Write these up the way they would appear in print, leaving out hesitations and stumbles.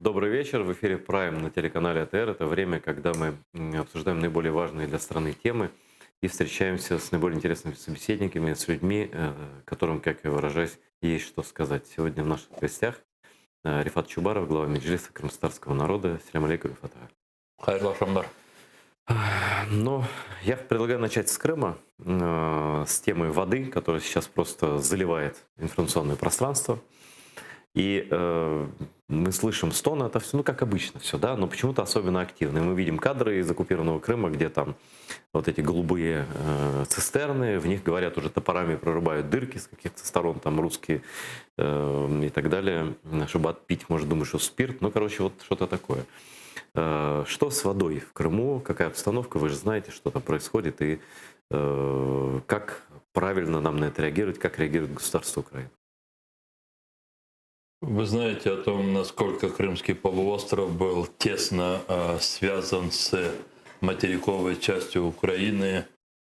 Добрый вечер. В эфире Prime на телеканале АТР. Это время, когда мы обсуждаем наиболее важные для страны темы и встречаемся с наиболее интересными собеседниками, с людьми, которым, как я выражаюсь, есть что сказать. Сегодня в наших гостях Рифат Чубаров, глава Меджлиса крымстарского народа. Ассаляму алейкум, Рифат. Хайрло Шамдар. Но я предлагаю начать с Крыма, с темы воды, которая сейчас просто заливает информационное пространство. И мы слышим стоны отовсюду, ну как обычно все, да, но почему-то особенно активно. И мы видим кадры из оккупированного Крыма, где там вот эти голубые цистерны, в них, говорят, уже топорами прорубают дырки с каких-то сторон, там русские и так далее, чтобы отпить, может, думаешь, что спирт, ну, короче, вот что-то такое. Что с водой в Крыму, какая обстановка, вы же знаете, что там происходит, и как правильно нам на это реагировать, как реагирует государство Украины? Вы знаете о том, насколько Крымский полуостров был тесно связан с материковой частью Украины.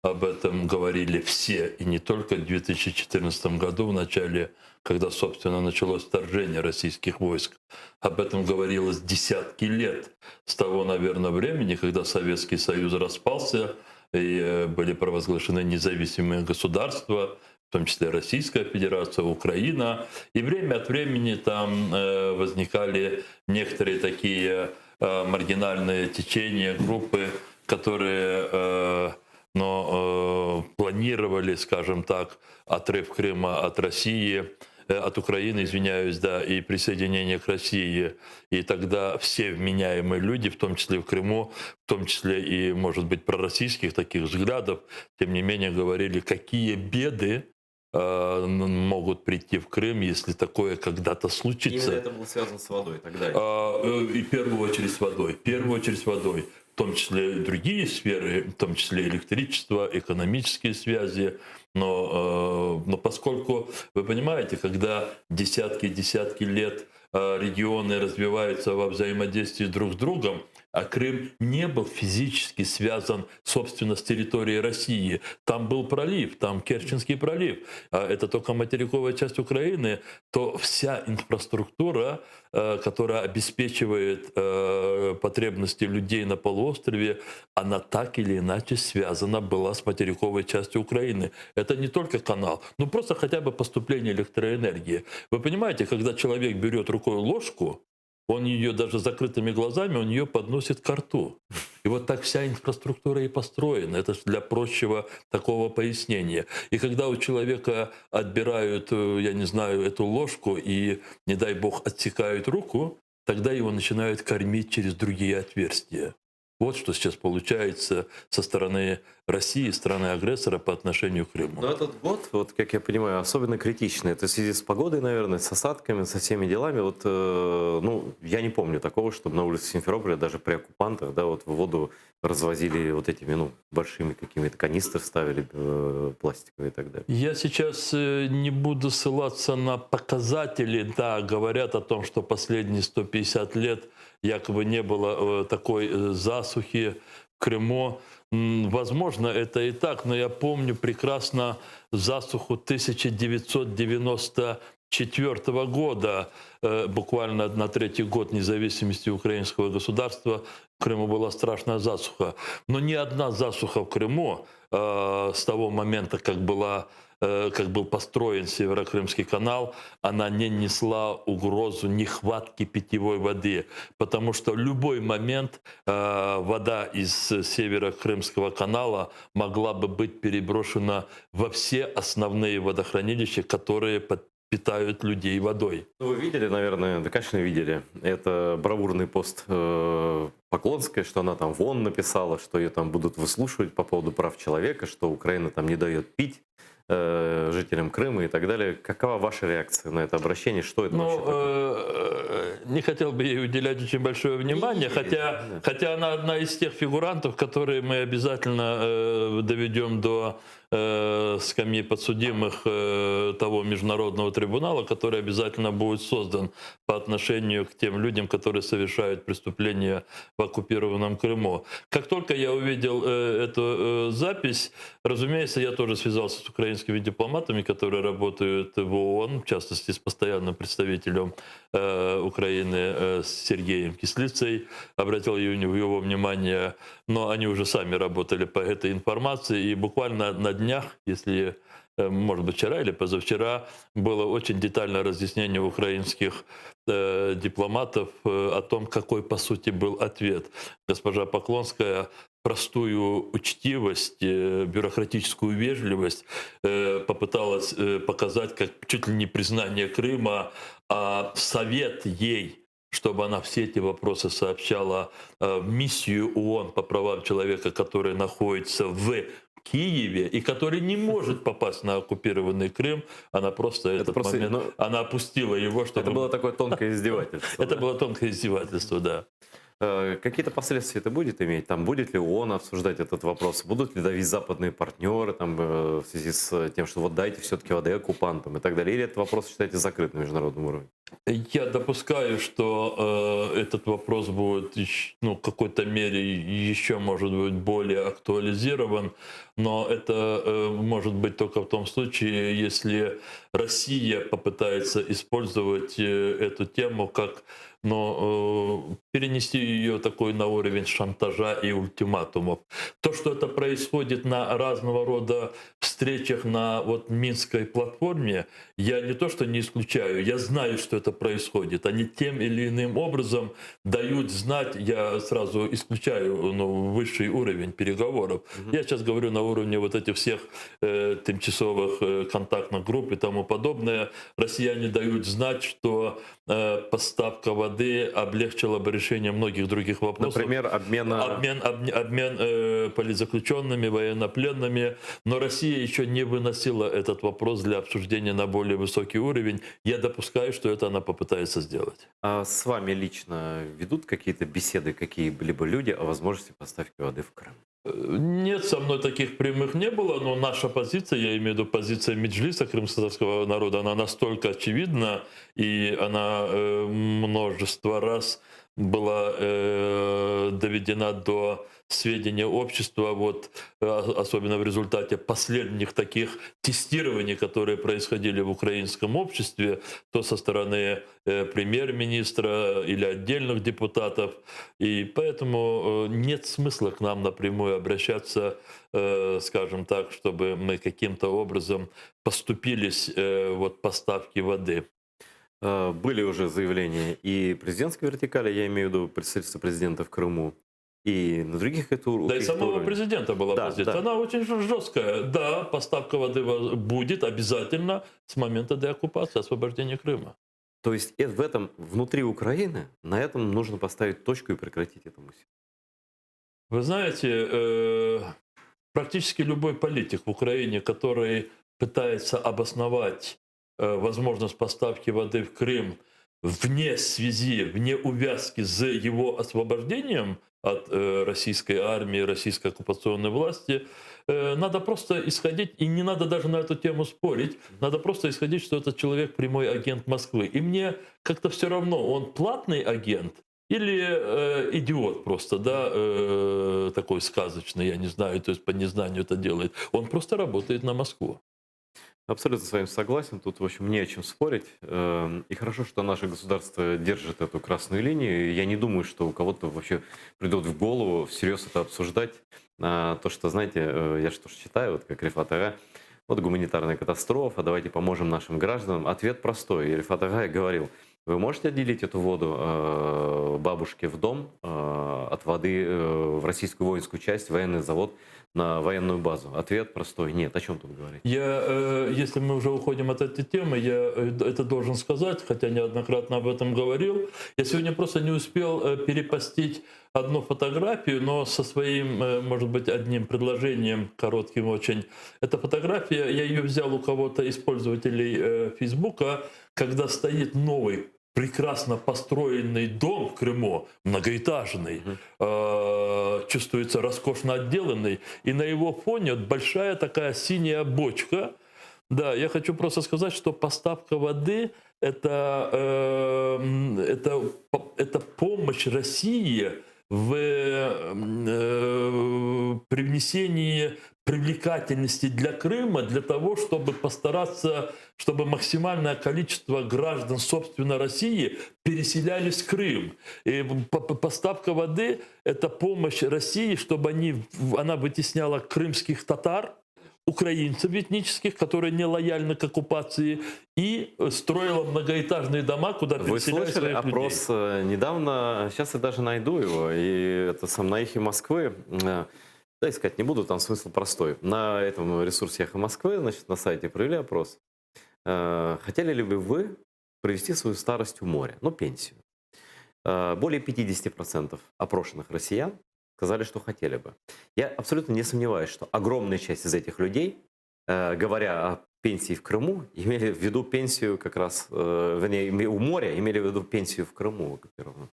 Об этом говорили все, и не только в 2014 году, в начале, когда, собственно, началось вторжение российских войск. Об этом говорилось десятки лет, с того, наверное, времени, когда Советский Союз распался, и были провозглашены независимые государства, в том числе Российская Федерация, Украина. И время от времени там возникали некоторые такие маргинальные течения, группы, которые планировали, скажем так, отрыв Крыма от России, от Украины, извиняюсь, да, и присоединение к России. И тогда все вменяемые люди, в том числе в Крыму, в том числе и, может быть, пророссийских таких взглядов, тем не менее говорили, какие беды могут прийти в Крым, если такое когда-то случится. Именно это было связано с водой тогда. И в первую очередь с водой. В первую очередь с водой. В том числе и другие сферы, в том числе электричество, экономические связи. Но поскольку, вы понимаете, когда десятки лет регионы развиваются во взаимодействии друг с другом, а Крым не был физически связан, собственно, с территорией России. Там был пролив, там Керченский пролив. А это только материковая часть Украины, то вся инфраструктура, которая обеспечивает потребности людей на полуострове, она так или иначе связана была с материковой частью Украины. Это не только канал, но просто хотя бы поступление электроэнергии. Вы понимаете, когда человек берет рукой ложку, он ее даже с закрытыми глазами, он ее подносит к рту. И вот так вся инфраструктура и построена. Это ж для прочего такого пояснения. И когда у человека отбирают, я не знаю, эту ложку и, не дай бог, отсекают руку, тогда его начинают кормить через другие отверстия. Вот что сейчас получается со стороны России, страны-агрессора по отношению к Крыму. Но этот год, вот как я понимаю, особенно критичный. Это в связи с погодой, наверное, с осадками, со всеми делами. Вот, ну, я не помню такого, чтобы на улице Симферополя даже при оккупантах, да, вот в воду развозили вот этими, ну, большими какими-то канистры ставили пластиковые и так далее. Я сейчас не буду ссылаться на показатели. Да, говорят о том, что последние 150 лет якобы не было такой засухи в Крыму. Возможно, это и так, но я помню прекрасно засуху 1994 года, буквально на третий год независимости украинского государства. В Крыму была страшная засуха. Но ни одна засуха в Крыму с того момента, как был построен Северокрымский канал, она не несла угрозу нехватки питьевой воды, потому что в любой момент вода из Северокрымского канала могла бы быть переброшена во все основные водохранилища, которые питают людей водой. Ну, вы видели, наверное, да, конечно, видели. Это бравурный пост Поклонской, что она там в ООН написала, что ее там будут выслушивать по поводу прав человека, что Украина там не дает пить жителям Крыма и так далее. Какова ваша реакция на это обращение? Что это вообще такое? Не хотел бы ей уделять очень большое внимание, хотя она одна из тех фигурантов, которые мы обязательно доведем до скамьи подсудимых того международного трибунала, который обязательно будет создан по отношению к тем людям, которые совершают преступления в оккупированном Крыму. Как только я увидел эту запись, разумеется, я тоже связался с украинскими дипломатами, которые работают в ООН, в частности, с постоянным представителем Украины с Сергеем Кислицей, обратил его внимание, но они уже сами работали по этой информации, и буквально на днях, если, может быть, вчера или позавчера, было очень детальное разъяснение украинских дипломатов о том, какой, по сути, был ответ. Госпожа Поклонская простую учтивость, бюрократическую вежливость попыталась показать как чуть ли не признание Крыма, а совет ей, чтобы она все эти вопросы сообщала в миссию ООН по правам человека, которая находится в Киеве и который не может попасть на оккупированный Крым, она просто этот момент, она опустила его, чтобы... Это было такое тонкое издевательство. Это было тонкое издевательство, да. Какие-то последствия это будет иметь? Там будет ли ООН обсуждать этот вопрос? Будут ли давить западные партнеры там, в связи с тем, что вот дайте все-таки воды оккупантам и так далее? Или этот вопрос считаете закрыт на международном уровне? Я допускаю, что этот вопрос будет в какой-то мере еще, может быть, более актуализирован, но это может быть только в том случае, если Россия попытается использовать эту тему как перенести ее такой на уровень шантажа и ультиматумов. То, что это происходит на разного рода встречах на Минской платформе, я не то что не исключаю, я знаю, что это происходит. Они тем или иным образом дают знать, я сразу исключаю высший уровень переговоров. Я сейчас говорю на уровне вот этих всех тимчасовых контактных групп и тому подобное. Россияне дают знать, что поставка воды облегчила бы решение многих других вопросов. Например, обмен политзаключенными, военнопленными. Но Россия еще не выносила этот вопрос для обсуждения на более высокий уровень. Я допускаю, что это она попытается сделать. А с вами лично ведут какие-то беседы какие-либо люди о возможности поставки воды в Крым? Нет, со мной таких прямых не было, но наша позиция, я имею в виду позиция Меджлиса крымско-татарского народа, она настолько очевидна, и она множество раз была доведена до сведения общества, особенно в результате последних таких тестирований, которые происходили в украинском обществе, то со стороны премьер-министра или отдельных депутатов. И поэтому нет смысла к нам напрямую обращаться, скажем так, чтобы мы каким-то образом поступились поставки воды. Были уже заявления и президентской вертикали, я имею в виду представительство президента в Крыму, и на других уровнях. Да и самого президента была позиция. Да. Она очень жесткая. Да, поставка воды будет обязательно с момента деоккупации, освобождения Крыма. То есть в этом, внутри Украины, на этом нужно поставить точку и прекратить эту мысль? Вы знаете, практически любой политик в Украине, который пытается обосновать возможность поставки воды в Крым вне связи, вне увязки с его освобождением от российской армии, российской оккупационной власти, надо просто исходить, и не надо даже на эту тему спорить, надо просто исходить, что этот человек прямой агент Москвы. И мне как-то все равно, он платный агент или идиот просто, да, такой сказочный, я не знаю, то есть по незнанию это делает. Он просто работает на Москву. Абсолютно с вами согласен. Тут, в общем, не о чем спорить. И хорошо, что наше государство держит эту красную линию. Я не думаю, что у кого-то вообще придет в голову всерьез это обсуждать. То, что, знаете, я что ж читаю, вот как Рифат Ага, вот гуманитарная катастрофа, давайте поможем нашим гражданам. Ответ простой. И Рифат Ага говорил: вы можете отделить эту воду бабушке в дом от воды в российскую воинскую часть, военный завод, на военную базу? Ответ простой: нет. О чем тут говорить? Если мы уже уходим от этой темы, я это должен сказать, хотя неоднократно об этом говорил. Я сегодня просто не успел перепостить одну фотографию, но со своим, может быть, одним предложением, коротким очень. Эта фотография, я ее взял у кого-то из пользователей Фейсбука, когда стоит новый прекрасно построенный дом в Крыму, многоэтажный, чувствуется роскошно отделанный, и на его фоне вот большая такая синяя бочка. Да, я хочу просто сказать, что поставка воды это помощь России в привнесении привлекательности для Крыма, для того, чтобы постараться, чтобы максимальное количество граждан, собственно, России переселялись в Крым. И поставка воды – это помощь России, чтобы она вытесняла крымских татар, украинцев этнических, которые не лояльны к оккупации, и строила многоэтажные дома, куда Вы переселяли слышали своих опрос людей. недавно, сейчас я даже найду его, и это сам на «Эхе Москвы», да, искать не буду, там смысл простой. На этом ресурсе «Эхо Москвы», значит, на сайте провели опрос. Хотели ли бы вы провести свою старость у моря, ну, пенсию? Более 50% опрошенных россиян сказали, что хотели бы. Я абсолютно не сомневаюсь, что огромная часть из этих людей, говоря о пенсии в Крыму, имели в виду пенсию как раз, вернее, у моря, имели в виду пенсию в Крыму оккупированном.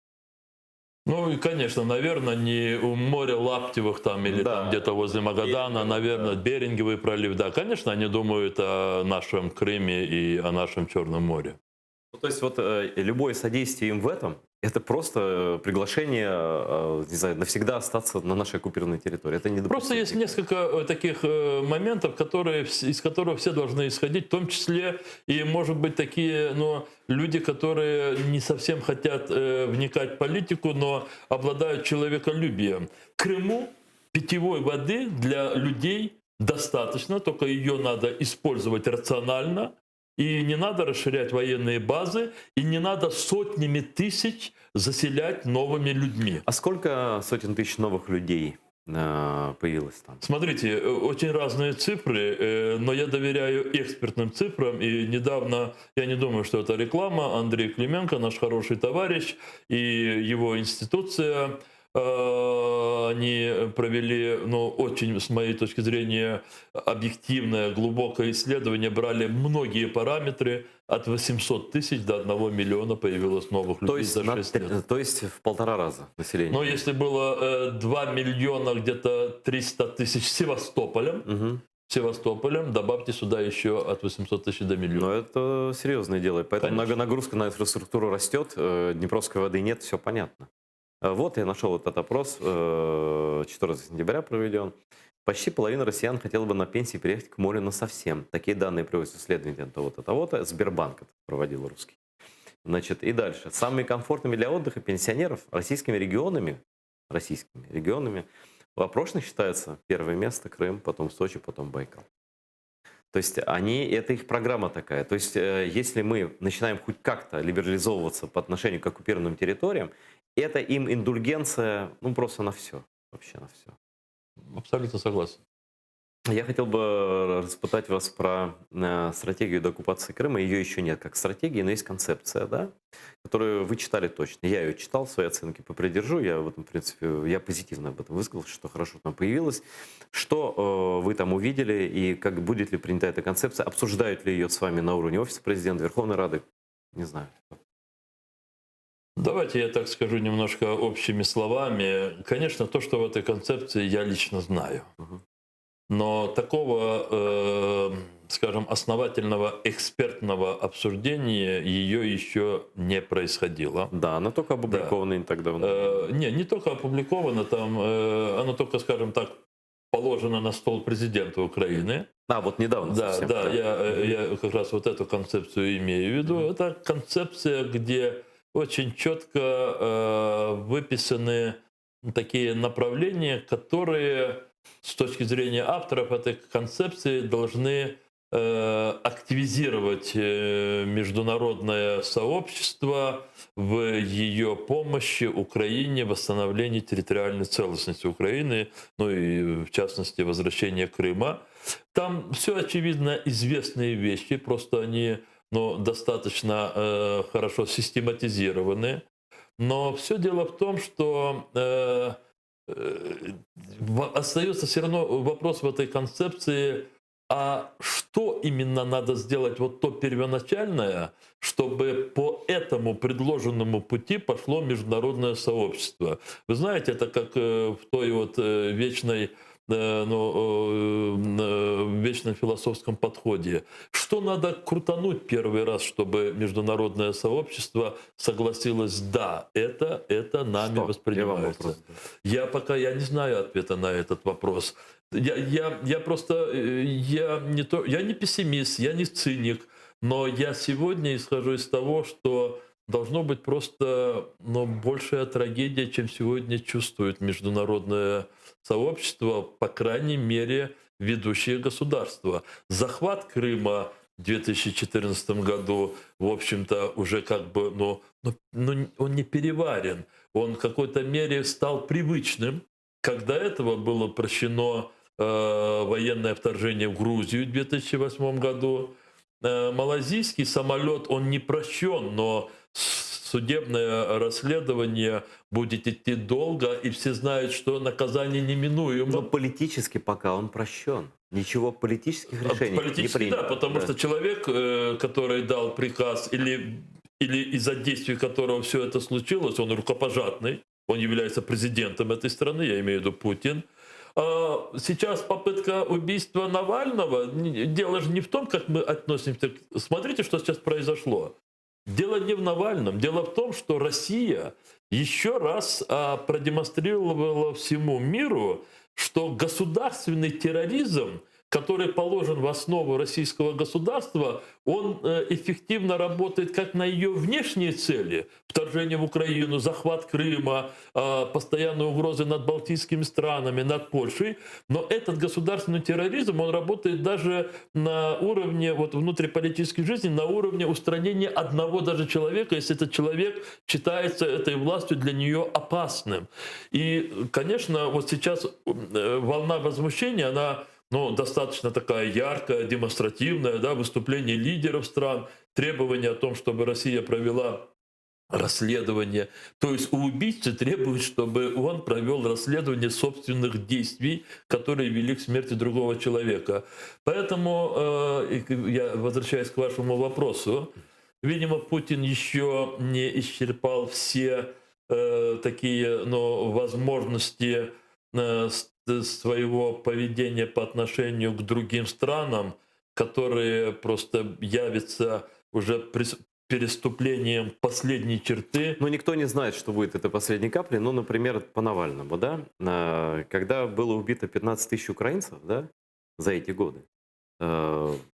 Ну и, конечно, наверное, не у моря Лаптевых там или Да. там где-то возле Магадана, наверное, Беринговый пролив. Да, конечно, они думают о нашем Крыме и о нашем Черном море. Ну, то есть вот любое содействие им в этом, это просто приглашение, не знаю, навсегда остаться на нашей оккупированной территории. Это не Просто есть несколько таких моментов, из которых все должны исходить, в том числе и, может быть, такие люди, которые не совсем хотят вникать в политику, но обладают человеколюбием. В Крыму питьевой воды для людей достаточно, только ее надо использовать рационально. И не надо расширять военные базы, и не надо сотнями тысяч заселять новыми людьми. А сколько сотен тысяч новых людей появилось там? Смотрите, очень разные цифры, но я доверяю экспертным цифрам. И недавно, я не думаю, что это реклама, Андрей Клименко, наш хороший товарищ, и его институция, они провели, очень, с моей точки зрения, объективное, глубокое исследование, брали многие параметры, от 800 тысяч до 1 миллиона появилось новых людей за 6 лет. То есть в 1,5 раза население? Но если было 2 миллиона, где-то 300 тысяч Севастополем, добавьте сюда еще от 800 тысяч до миллиона. Но это серьезное дело. Поэтому Конечно. нагрузка на инфраструктуру растет, Днепровской воды нет, все понятно. Вот я нашел этот опрос, 14 сентября проведен. Почти половина россиян хотела бы на пенсии переехать к морю насовсем. Такие данные приводят исследования того-то, того-то. Сбербанк это проводил русский. Значит, и дальше. Самыми комфортными для отдыха пенсионеров российскими регионами в опрошенных считается первое место Крым, потом Сочи, потом Байкал. То есть это их программа такая. То есть если мы начинаем хоть как-то либерализовываться по отношению к оккупированным территориям, это им индульгенция, просто на все. Вообще на все. Абсолютно согласен. Я хотел бы распытать вас про стратегию деоккупации Крыма. Ее еще нет как стратегии, но есть концепция, да, которую вы читали точно. Я ее читал, свои оценки попридержу. Я в этом, в принципе, я позитивно об этом высказался, что хорошо там появилось. Что вы там увидели и как будет ли принята эта концепция? Обсуждают ли ее с вами на уровне Офиса Президента, Верховной Рады? Не знаю. Давайте я так скажу немножко общими словами. Конечно, то, что в этой концепции, я лично знаю. Но такого, скажем, основательного экспертного обсуждения ее еще не происходило. Да, она только опубликована не так давно. Не только опубликована, там, она только, скажем так, положена на стол президента Украины. Вот недавно совсем. Да, я как раз вот эту концепцию имею в виду. Это концепция, где очень четко выписаны такие направления, которые с точки зрения авторов этой концепции должны активизировать международное сообщество в ее помощи Украине в восстановлении территориальной целостности Украины, и в частности возвращения Крыма. Там все очевидно известные вещи, просто они достаточно хорошо систематизированы. Но все дело в том, что остается все равно вопрос в этой концепции а что именно надо сделать, вот то первоначальное, чтобы по этому предложенному пути пошло международное сообщество. Вы знаете, это как в той вот вечной вечном философском подходе. Что надо крутануть первый раз, чтобы международное сообщество согласилось, да, это нами Что? воспринимается. Вопрос, да. Я не знаю ответа на этот вопрос. Я просто, я не пессимист, я не циник, но я сегодня исхожу из того, что должно быть просто большая трагедия, чем сегодня чувствует международное сообщество, по крайней мере, ведущие государства. Захват Крыма в 2014 году, в общем-то, уже как бы, он не переварен. Он в какой-то мере стал привычным. Как до этого было прощено военное вторжение в Грузию в 2008 году. Малайзийский самолет, он не прощен, но судебное расследование будет идти долго, и все знают, что наказание неминуемо. Но политически пока он прощен. Ничего политических решений не Политически, принято. да, потому что человек, который дал приказ, или из-за действий которого все это случилось, он рукопожатный, он является президентом этой страны, я имею в виду Путин. Сейчас попытка убийства Навального, дело же не в том, как мы относимся. Смотрите, что сейчас произошло. Дело не в Навальном. Дело в том, что Россия еще раз продемонстрировала всему миру, что государственный терроризм, который положен в основу российского государства, он эффективно работает как на ее внешние цели. Вторжение в Украину, захват Крыма, постоянные угрозы над балтийскими странами, над Польшей. Но этот государственный терроризм, он работает даже на уровне внутриполитической жизни, на уровне устранения одного даже человека, если этот человек считается этой властью для нее опасным. И, конечно, вот сейчас волна возмущения, она достаточно такая яркая, демонстративная, да, выступление лидеров стран, требования о том, чтобы Россия провела расследование. То есть у убийцы требуют, чтобы он провел расследование собственных действий, которые вели к смерти другого человека. Поэтому, я возвращаюсь к вашему вопросу, видимо, Путин еще не исчерпал все такие возможности своего поведения по отношению к другим странам, которые просто явятся уже переступлением последней черты. Но никто не знает, что будет этой последней каплей. Ну, например, по Навальному, да? Когда было убито 15 тысяч украинцев, да, за эти годы,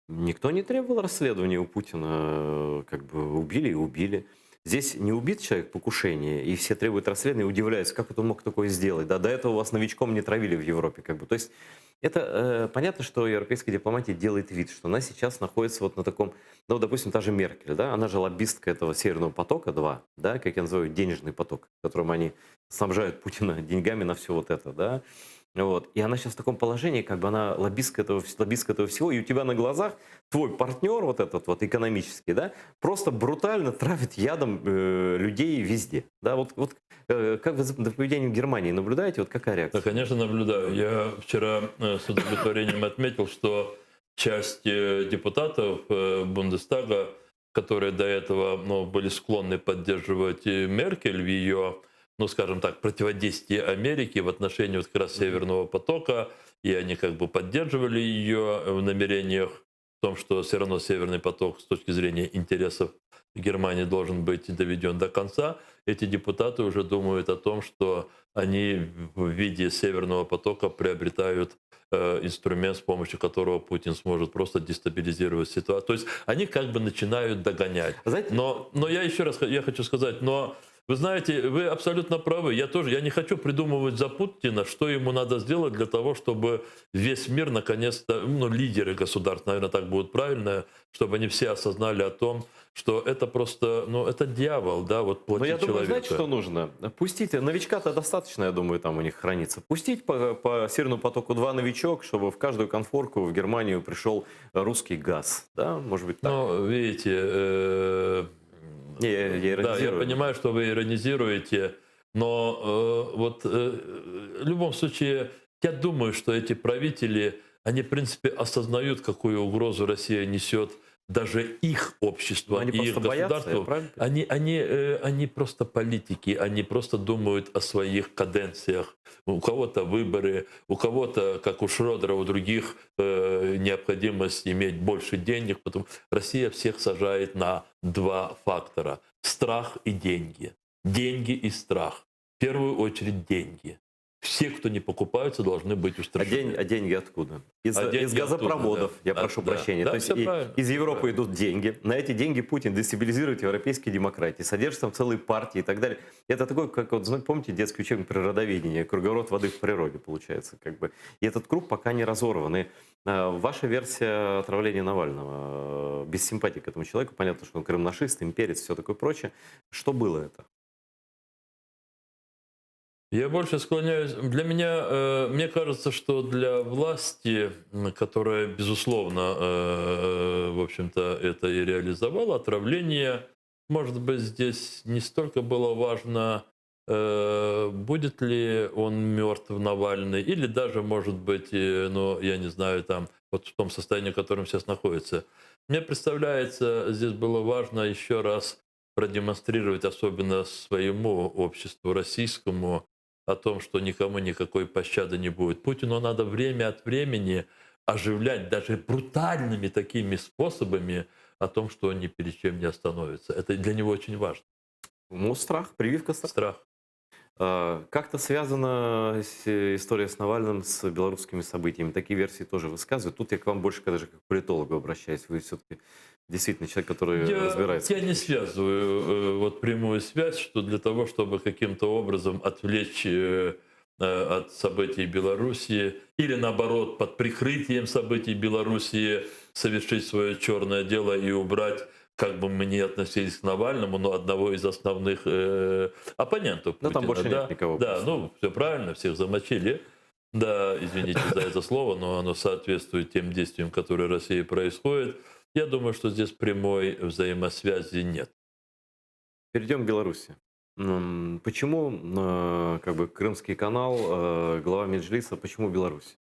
никто не требовал расследования у Путина. Как бы убили и убили. Здесь не убит человек покушение, и все требуют расследования, удивляются, как это он мог такое сделать. Да, до этого вас новичком не травили в Европе. Как бы. То есть это понятно, что европейская дипломатия делает вид, что она сейчас находится вот на таком, допустим, та же Меркель, да, она же лоббистка этого Северного потока-2, да, как я называю, денежный поток, которым они снабжают Путина деньгами на все вот это, да. Вот. И она сейчас в таком положении, как бы она лоббистка этого всего, и у тебя на глазах твой партнер вот этот вот экономический, да, просто брутально травит ядом людей везде. Да, вот как вы за поведением Германии наблюдаете, вот какая реакция? Да, конечно, наблюдаю. Я вчера с удовлетворением отметил, что часть депутатов Бундестага, которые до этого были склонны поддерживать Меркель в ее, скажем так, противодействие Америке в отношении вот как раз Северного потока, и они как бы поддерживали ее в намерениях в том, что все равно Северный поток с точки зрения интересов Германии должен быть доведен до конца. Эти депутаты уже думают о том, что они в виде Северного потока приобретают инструмент, с помощью которого Путин сможет просто дестабилизировать ситуацию. То есть они как бы начинают догонять. Знаете, но я еще раз хочу сказать, вы знаете, вы абсолютно правы. Я не хочу придумывать за Путина, что ему надо сделать для того, чтобы весь мир наконец-то, лидеры государств, наверное, так будет правильно, чтобы они все осознали о том, что это просто, это дьявол, да, вот плоть человека. Но я думаю, знаете, что нужно? Пустите, новичка-то достаточно, я думаю, там у них хранится. Пустить по Северному потоку-2 новичок, чтобы в каждую конфорку в Германию пришел русский газ, да, может быть так. Видите... Я да, я понимаю, что вы иронизируете, но в любом случае, я думаю, что эти правители, они, в принципе, осознают, какую угрозу Россия несет даже их обществу Но они и их просто боятся, я государству. правильно понимаю? Они просто политики, они просто думают о своих каденциях. У кого-то выборы, у кого-то, как у Шрёдера, у других необходимость иметь больше денег. Потому Россия всех сажает на два фактора: страх и деньги. Деньги и страх. В первую очередь деньги. Все, кто не покупаются, должны быть устранены. А деньги откуда? Из деньги газопроводов, откуда, да. я прошу Да, прощения. да, То есть всё правильно, из Европы правильно. идут деньги. На эти деньги Путин дестабилизирует европейские демократии, содержит там целые партии и так далее. Это такой, как вот, знаете, помните, детский учебник природоведения, круговорот воды в природе получается. Как бы. И этот круг пока не разорван. И ваша версия отравления Навального, без симпатии к этому человеку, понятно, что он крымнашист, имперец, все такое прочее. Что было это? Я больше склоняюсь. Для меня, мне кажется, что для власти, которая, безусловно, в общем-то, это и реализовала, отравление, может быть, здесь не столько было важно, будет ли он мертв, Навальный, или даже, может быть, ну, я не знаю, там, вот в том состоянии, в котором сейчас находится. Мне представляется, здесь было важно еще раз продемонстрировать, особенно своему обществу российскому, о том, что никому никакой пощады не будет. Путину надо время от времени оживлять даже брутальными такими способами о том, что он ни перед чем не остановится. Это для него очень важно. Ну, страх, прививка страха. Страх. Как-то связана история с Навальным с белорусскими событиями. Такие версии тоже высказывают. Тут я к вам больше даже как к политологу обращаюсь. Вы все-таки действительно человек, который разбирается. Я не связываю вот прямую связь, что для того, чтобы каким-то образом отвлечь от событий Белоруссии или наоборот под прикрытием событий Белоруссии совершить свое черное дело и убрать, как бы мы ни относились к Навальному, но одного из основных оппонентов Путина. Ну, там больше да, нет никого. Да, ну, все правильно, всех замочили. Да, извините за это слово, но оно соответствует тем действиям, которые в России происходят. Я думаю, что здесь прямой взаимосвязи нет. Перейдем к Беларуси. Почему как бы Крымский канал, глава Меджлиса, почему Беларусь?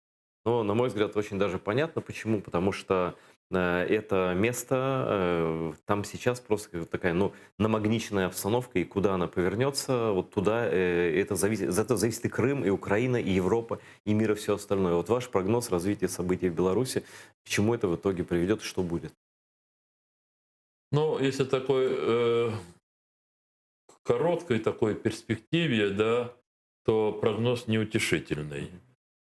Ну, на мой взгляд, очень даже понятно, почему. Потому что это место, там сейчас просто такая, ну, намагниченная обстановка, и куда она повернется, вот туда, это зависит и Крым, и Украина, и Европа, и мир, и все остальное. Вот ваш прогноз развития событий в Беларуси, к чему это в итоге приведет, и что будет? Ну, если такой короткой такой перспективе, да, то прогноз неутешительный.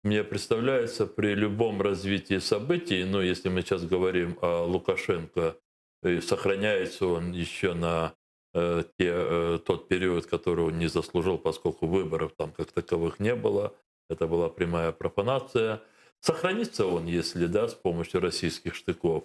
Мне представляется, при любом развитии событий, ну, если мы сейчас говорим о Лукашенко, и сохраняется он еще на тот период, который он не заслужил, поскольку выборов там как таковых не было, это была прямая профанация. Сохранится он, если, да, с помощью российских штыков,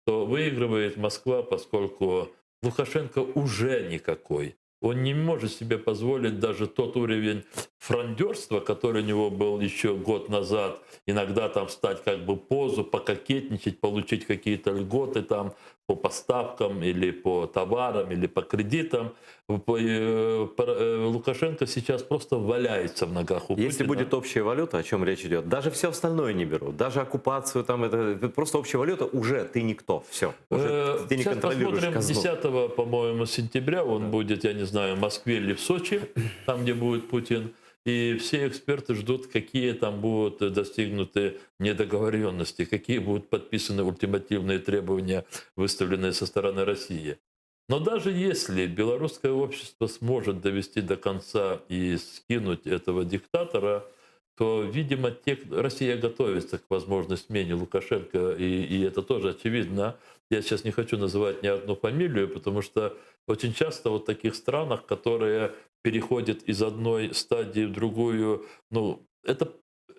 то выигрывает Москва, поскольку Лукашенко уже никакой. Он не может себе позволить даже тот уровень фрондерства, который у него был еще год назад, иногда там встать как бы позу, пококетничать, получить какие-то льготы там по поставкам или по товарам, или по кредитам. Лукашенко сейчас просто валяется в ногах у Путина. Если будет общая валюта, о чем речь идет, даже все остальное не берут, даже оккупацию, там, это просто общая валюта, уже ты никто, все. Уже ты не Сейчас контролируешь посмотрим, казну. 10, по-моему, сентября он будет, я не знаю, в Москве или в Сочи, там, где будет Путин. И все эксперты ждут, какие там будут достигнуты недоговоренности, какие будут подписаны ультимативные требования, выставленные со стороны России. Но даже если белорусское общество сможет довести до конца и скинуть этого диктатора, то, видимо, Россия готовится к возможной смене Лукашенко, и это тоже очевидно. Я сейчас не хочу называть ни одну фамилию, потому что очень часто вот в таких странах, которые переходят из одной стадии в другую, ну, это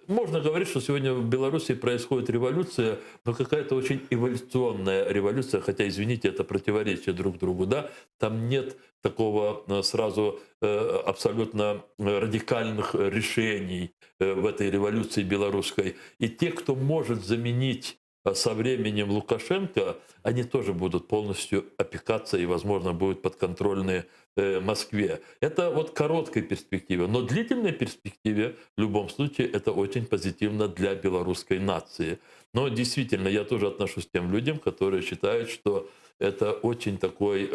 можно говорить, что сегодня в Беларуси происходит революция, но какая-то очень эволюционная революция, хотя, извините, это противоречие друг другу, да, там нет такого сразу абсолютно радикальных решений в этой революции белорусской. И те, кто может заменить со временем Лукашенко, они тоже будут полностью опекаться и, возможно, будут подконтрольны Москве. Это вот короткой перспективе, но длительной перспективе в любом случае это очень позитивно для белорусской нации. Но действительно, я тоже отношусь к тем людям, которые считают, что это очень такой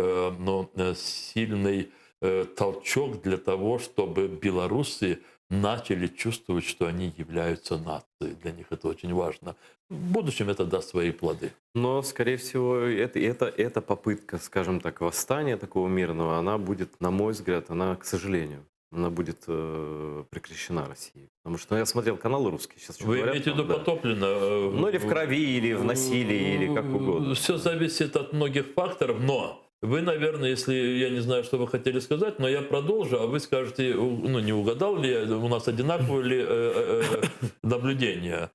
сильный толчок для того, чтобы белорусы начали чувствовать, что они являются нацией. Для них это очень важно. В будущем это даст свои плоды. Но, скорее всего, эта попытка, скажем так, восстания такого мирного, она будет, на мой взгляд, она, к сожалению, она будет прекращена Россией. Потому что я смотрел каналы русские. Сейчас Вы имеете в виду потоплено? Ну, или в крови, или в насилии, или как угодно. Все зависит от многих факторов, но вы, наверное, если я не знаю, что вы хотели сказать, но я продолжу, а вы скажете, ну, не угадал ли я, у нас одинаковые ли наблюдения.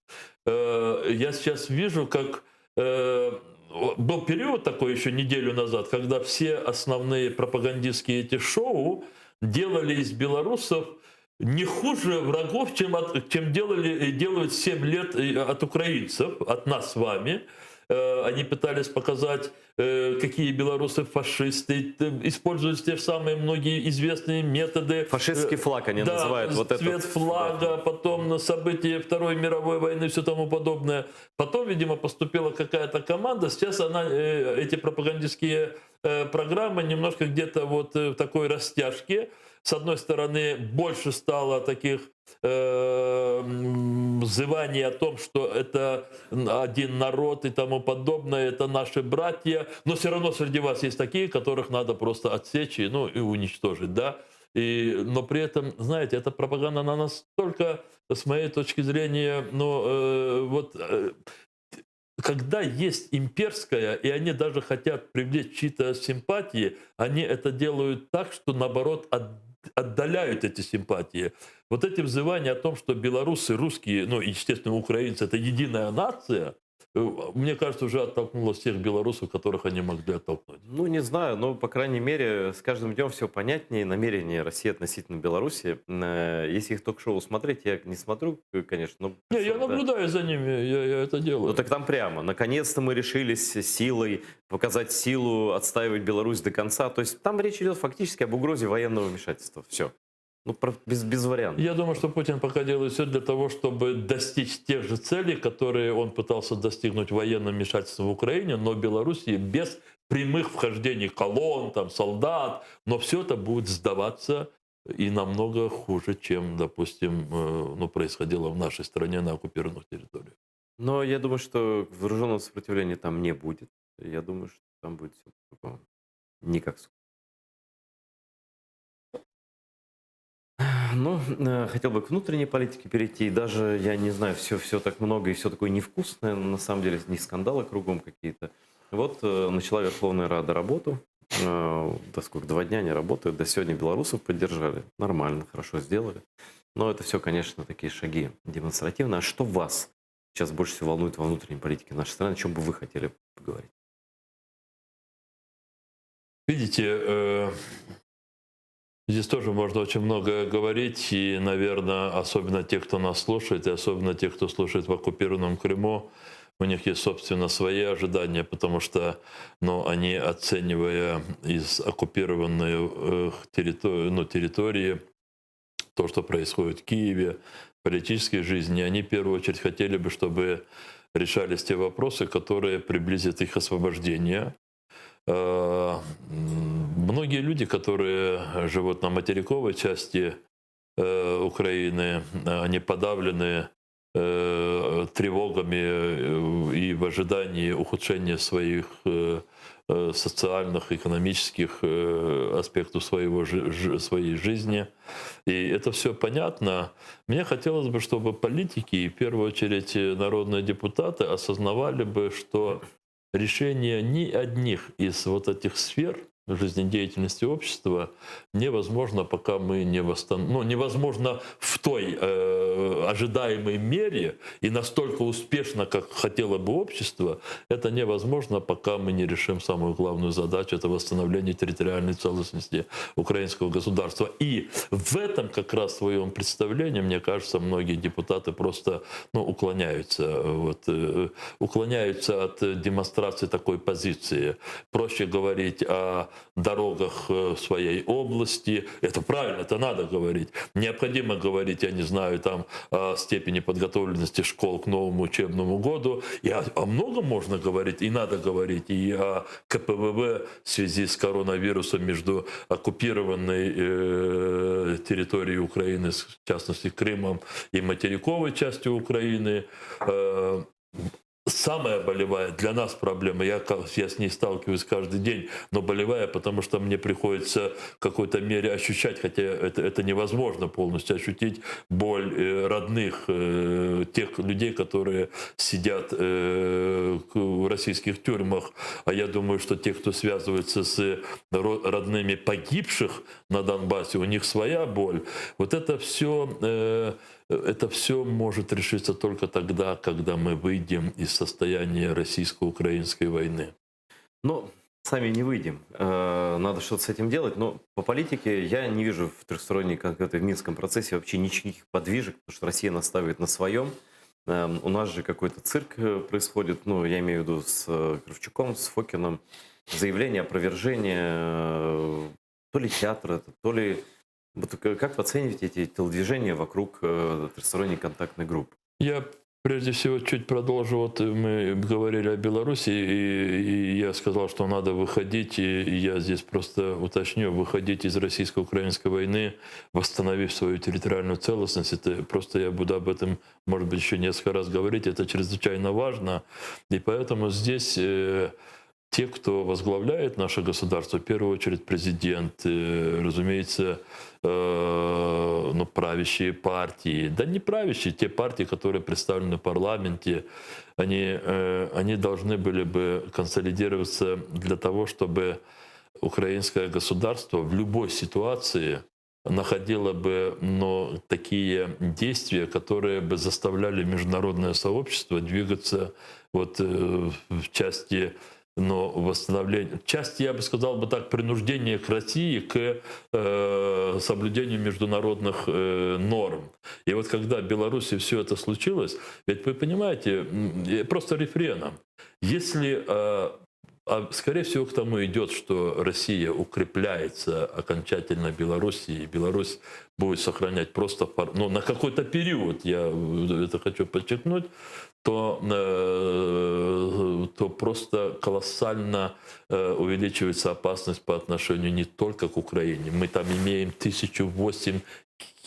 Я сейчас вижу, как был период такой еще неделю назад, когда все основные пропагандистские эти шоу делали из белорусов не хуже врагов, чем делают 7 лет от украинцев, от нас с вами. Они пытались показать, какие белорусы фашисты, используют те же самые многие известные методы. Фашистский флаг они называют. Вот цвет флага, потом на события Второй мировой войны и все тому подобное. Потом, видимо, поступила какая-то команда. Сейчас эти пропагандистские программы немножко где-то вот в такой растяжке. С одной стороны, больше стало таких взываний о том, что это один народ и тому подобное, это наши братья, но все равно среди вас есть такие, которых надо просто отсечь и уничтожить, да. Но при этом, знаете, эта пропаганда, она настолько, с моей точки зрения, когда есть имперская, и они даже хотят привлечь чьи-то симпатии, они это делают так, что наоборот отдаляют эти симпатии. Вот эти взывания о том, что белорусы, русские, ну и, естественно, украинцы — это единая нация, мне кажется, уже оттолкнуло всех белорусов, которых они могли оттолкнуть. Ну, не знаю, но, по крайней мере, с каждым днем все понятнее намерения России относительно Беларуси. Если их ток-шоу смотреть, я не смотрю, конечно. Но не, я наблюдаю за ними, я это делаю. Ну, так там прямо. Наконец-то мы решились силой показать силу, отстаивать Беларусь до конца. То есть там речь идет фактически об угрозе военного вмешательства. Все. Ну, без вариантов. Я думаю, что Путин пока делает все для того, чтобы достичь тех же целей, которые он пытался достигнуть военным вмешательством в Украине, но в Беларуси без прямых вхождений колонн, там, солдат. Но все это будет сдаваться и намного хуже, чем, допустим, происходило в нашей стране на оккупированных территориях. Но я думаю, что вооруженного сопротивления там не будет. Я думаю, что там будет все по-другому. Не как Ну, хотел бы к внутренней политике перейти. Даже, я не знаю, все так много и все такое невкусное. На самом деле, не скандалы кругом какие-то. Вот начала Верховная Рада работу. Да сколько, 2 дня не работают. До сегодня белорусов поддержали. Нормально, хорошо сделали. Но это все, конечно, такие шаги демонстративные. А что вас сейчас больше всего волнует во внутренней политике нашей страны? О чем бы вы хотели поговорить? Видите, здесь тоже можно очень много говорить, и, наверное, особенно те, кто нас слушает, и особенно те, кто слушает в оккупированном Крыму, у них есть, собственно, свои ожидания, потому что они, оценивая из оккупированной территории то, что происходит в Киеве, в политической жизни, они в первую очередь хотели бы, чтобы решались те вопросы, которые приблизят их освобождение. Многие люди, которые живут на материковой части Украины, они подавлены тревогами и в ожидании ухудшения своих социальных, экономических аспектов своей жизни. И это все понятно. Мне хотелось бы, чтобы политики, и в первую очередь народные депутаты, осознавали бы, что решение ни одних из вот этих сфер жизнедеятельности общества невозможно, пока мы не восстановим, невозможно в той ожидаемой мере и настолько успешно, как хотело бы общество, это невозможно, пока мы не решим самую главную задачу — это восстановление территориальной целостности украинского государства. И в этом как раз своем представлении, мне кажется, многие депутаты просто уклоняются от демонстрации такой позиции. Проще говорить о дорогах своей области. Это правильно, это надо говорить. Необходимо говорить, я не знаю, там, о степени подготовленности школ к новому учебному году. И о многом можно говорить, и надо говорить. И о КПВВ в связи с коронавирусом между оккупированной территорией Украины, в частности Крымом, и материковой частью Украины. Самая болевая для нас проблема, я с ней сталкиваюсь каждый день, но болевая, потому что мне приходится в какой-то мере ощущать, хотя это невозможно полностью ощутить, боль родных, тех людей, которые сидят в российских тюрьмах. А я думаю, что те, кто связывается с родными погибших на Донбассе, у них своя боль. Вот это все может решиться только тогда, когда мы выйдем из состояния российско-украинской войны. Ну, сами не выйдем. Надо что-то с этим делать. Но по политике я не вижу в трехсторонней конкретной в Минском процессе вообще никаких подвижек, потому что Россия настаивает на своем. У нас же какой-то цирк происходит, ну, я имею в виду с Кравчуком, с Фокином. Заявление, опровержение, то ли театр это, то ли... Вот как вы оцениваете эти телодвижения вокруг трехсторонней контактной группы? Я прежде всего чуть продолжу. Вот мы говорили о Беларуси, и я сказал, что надо выходить, и я здесь просто уточню, выходить из российско-украинской войны, восстановив свою территориальную целостность. Это просто я буду об этом, может быть, еще несколько раз говорить. Это чрезвычайно важно. И поэтому здесь... Те, кто возглавляет наше государство, в первую очередь президент, разумеется, ну, правящие партии, да не правящие, те партии, которые представлены в парламенте, они должны были бы консолидироваться для того, чтобы украинское государство в любой ситуации находило бы такие действия, которые бы заставляли международное сообщество двигаться вот в части восстановление, часть, я бы сказал бы так, принуждение к России к соблюдению международных норм. И вот когда в Беларуси все это случилось, ведь вы понимаете, просто рефреном, если, скорее всего, к тому идет, что Россия укрепляется окончательно в Беларуси, и Беларусь будет сохранять просто, на какой-то период, я это хочу подчеркнуть, то просто колоссально увеличивается опасность по отношению не только к Украине. Мы там имеем 1008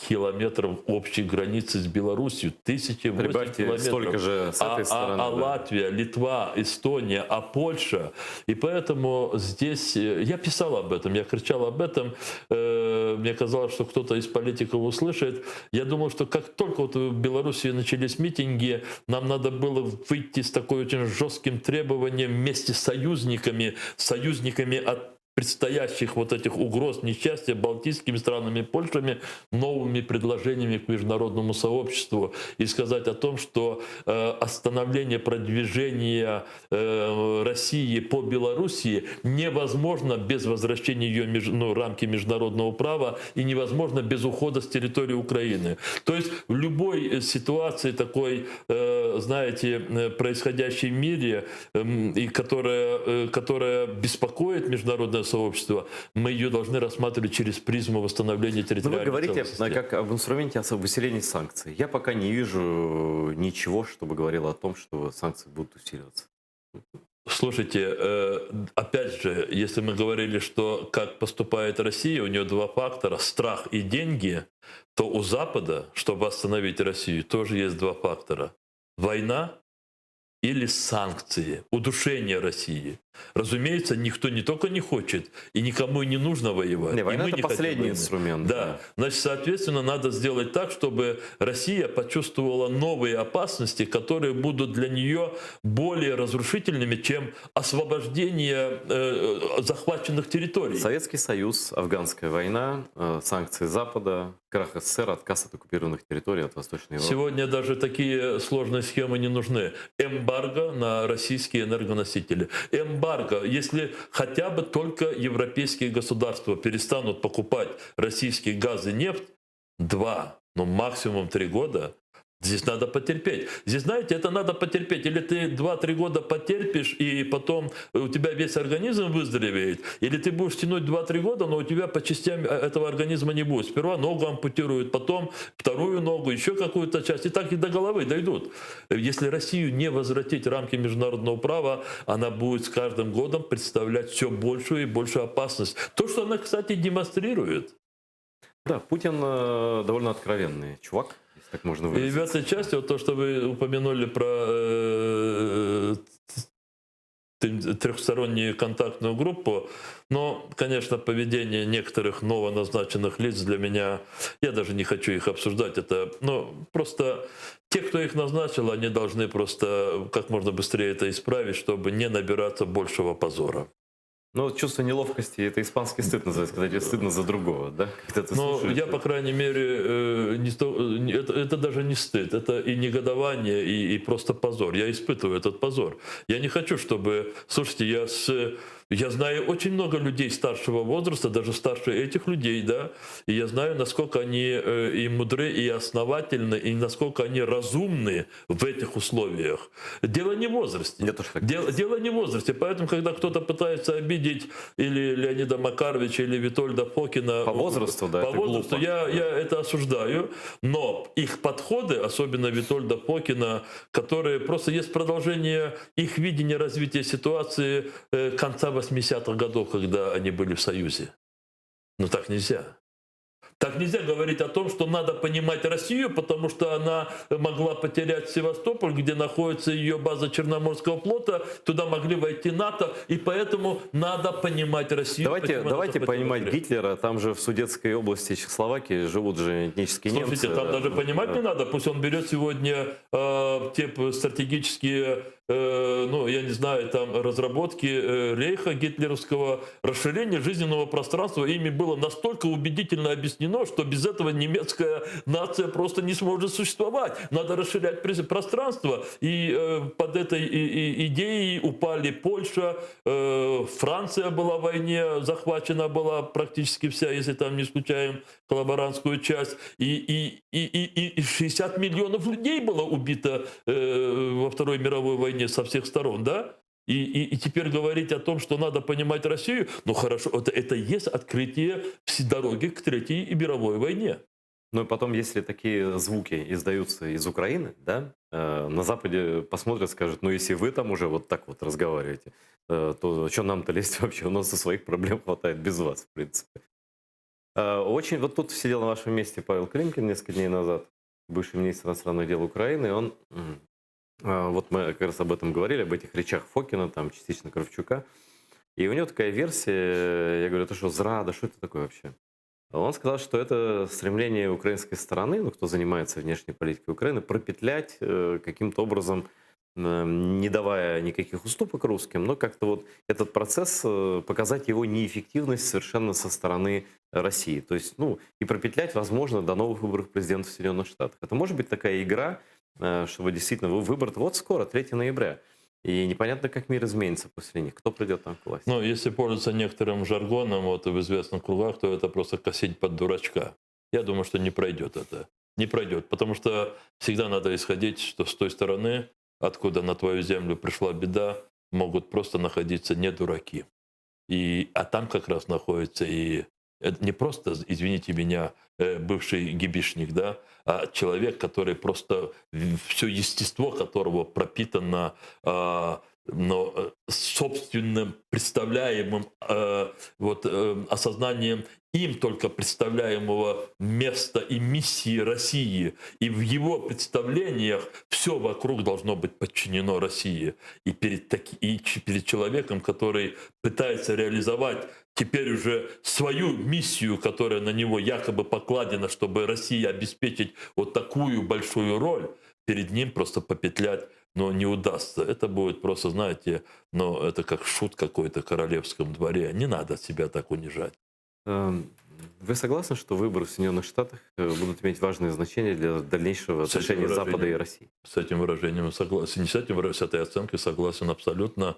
километров общей границы с Беларусью. 1008 Прибавьте километров. столько же с этой стороны. А Латвия, Литва, Эстония, а Польша. И поэтому здесь... Я писал об этом, я кричал об этом. Мне казалось, что кто-то из политиков услышит. Я думал, что как только вот в Беларуси начались митинги, нам надо было выйти с такой очень жестким требованием вместе с союзниками от предстоящих вот этих угроз несчастья балтийскими странами, Польшами, новыми предложениями к международному сообществу и сказать о том, что остановление продвижения России по Белоруссии невозможно без возвращения ее в рамки международного права и невозможно без ухода с территории Украины. То есть в любой ситуации такой, знаете, происходящей в мире, и которая беспокоит международное сообщество, мы ее должны рассматривать через призму восстановления территориальной целостности. Вы говорите как об инструменте выселения санкций. Я пока не вижу ничего, чтобы говорило о том, что санкции будут усиливаться. Слушайте, опять же, если мы говорили, что как поступает Россия, у нее два фактора – страх и деньги, то у Запада, чтобы остановить Россию, тоже есть два фактора – война или санкции, удушение России. Разумеется, никто не только не хочет, и никому и не нужно воевать. Война – это последний инструмент. Да. Значит, соответственно, надо сделать так, чтобы Россия почувствовала новые опасности, которые будут для нее более разрушительными, чем освобождение захваченных территорий. Советский Союз, афганская война, санкции Запада, крах СССР, отказ от оккупированных территорий от Восточной Европы. Сегодня даже такие сложные схемы не нужны. Эмбарго на российские энергоносители. Эмбарго, если хотя бы только европейские государства перестанут покупать российский газ и нефть, 2, максимум 3 года, Здесь надо потерпеть. Здесь, знаете, это надо потерпеть. Или ты 2-3 года потерпишь, и потом у тебя весь организм выздоровеет. Или ты будешь тянуть 2-3 года, но у тебя по частям этого организма не будет. Сперва ногу ампутируют, потом вторую ногу, еще какую-то часть. И так и до головы дойдут. Если Россию не возвратить в рамки международного права, она будет с каждым годом представлять все большую и большую опасность. То, что она, кстати, демонстрирует. Да, Путин довольно откровенный чувак, если так можно И в выразиться. этой части, вот то, что вы упомянули про трехстороннюю контактную группу, но, конечно, поведение некоторых новоназначенных лиц для меня, я даже не хочу их обсуждать, это, ну, просто те, кто их назначил, они должны просто как можно быстрее это исправить, чтобы не набираться большего позора. Ну, вот чувство неловкости, это испанский стыд называется, когда тебе стыдно за другого, да? Когда ты Но слушаешь, я, по крайней мере, это даже не стыд, это и негодование, и просто позор. Я испытываю этот позор. Я не хочу, чтобы... Слушайте, я знаю очень много людей старшего возраста, даже старше этих людей, да, и я знаю, насколько они и мудры, и основательны, и насколько они разумны в этих условиях. Дело не в возрасте. Я тоже так Дело не в возрасте. Поэтому, когда кто-то пытается обидеть или Леонида Макаровича, или Витольда Фокина... По возрасту, да, По это возрасту глупо. я это осуждаю. Но их подходы, особенно Витольда Фокина, которые просто есть продолжение их видения развития ситуации конца 80-х годов, когда они были в Союзе. Но так нельзя. Так нельзя говорить о том, что надо понимать Россию, потому что она могла потерять Севастополь, где находится ее база Черноморского флота, туда могли войти НАТО, и поэтому надо понимать Россию. Давайте понимать Гитлера, там же в Судетской области Чехословакии живут же этнические немцы. Слушайте, там даже понимать не надо, пусть он берет сегодня те стратегические, ну, я не знаю, там разработки рейха гитлеровского, расширение жизненного пространства, ими было настолько убедительно объяснено, что без этого немецкая нация просто не сможет существовать. Надо расширять пространство. И под этой идеей упали Польша, Франция была в войне, захвачена была практически вся, если там не исключаем коллаборантскую часть. И 60 миллионов людей было убито во Второй мировой войне со всех сторон, да? И теперь говорить о том, что надо понимать Россию, ну хорошо, это и есть открытие дороги к Третьей мировой войне. Ну и потом, если такие звуки издаются из Украины, да, на Западе посмотрят, скажут, ну если вы там уже вот так вот разговариваете, то что нам-то лезть вообще? У нас и своих проблем хватает без вас, в принципе. Очень, вот тут сидел на вашем месте Павел Климкин несколько дней назад, бывший министр иностранных дел Украины, и он... Вот мы как раз об этом говорили, об этих речах Фокина, там частично Кравчука. И у него такая версия, я говорю, это что, зрада, что это такое вообще? Он сказал, что это стремление украинской стороны, ну, кто занимается внешней политикой Украины, пропетлять каким-то образом, не давая никаких уступок русским, но как-то вот этот процесс, показать его неэффективность совершенно со стороны России. То есть, ну, и пропетлять, возможно, до новых выборов президента в Соединенных Штатах. Это может быть такая игра, чтобы действительно выбор вот скоро, 3 ноября. И непонятно, как мир изменится после них. Кто придет там к власти? Ну, если пользоваться некоторым жаргоном вот, в известных кругах, то это просто косить под дурачка. Я думаю, что не пройдет это. Не пройдет, потому что всегда надо исходить, что с той стороны, откуда на твою землю пришла беда, могут просто находиться не дураки. А там как раз находится и... Это не просто, извините меня, бывший гибишник, да, а человек, который просто, все естество которого пропитано но собственным представляемым осознанием им только представляемого места и миссии России. И в его представлениях все вокруг должно быть подчинено России. И перед человеком, который пытается реализовать теперь уже свою миссию, которая на него якобы покладена, чтобы России обеспечить вот такую большую роль, перед ним просто попетлять, но не удастся. Это будет просто, знаете, это как шут какой-то в королевском дворе. Не надо себя так унижать. Вы согласны, что выборы в Соединенных Штатах будут иметь важное значение для дальнейшего отношения Запада и России? С этим выражением согласен. Не с этим, с этой оценкой согласен абсолютно.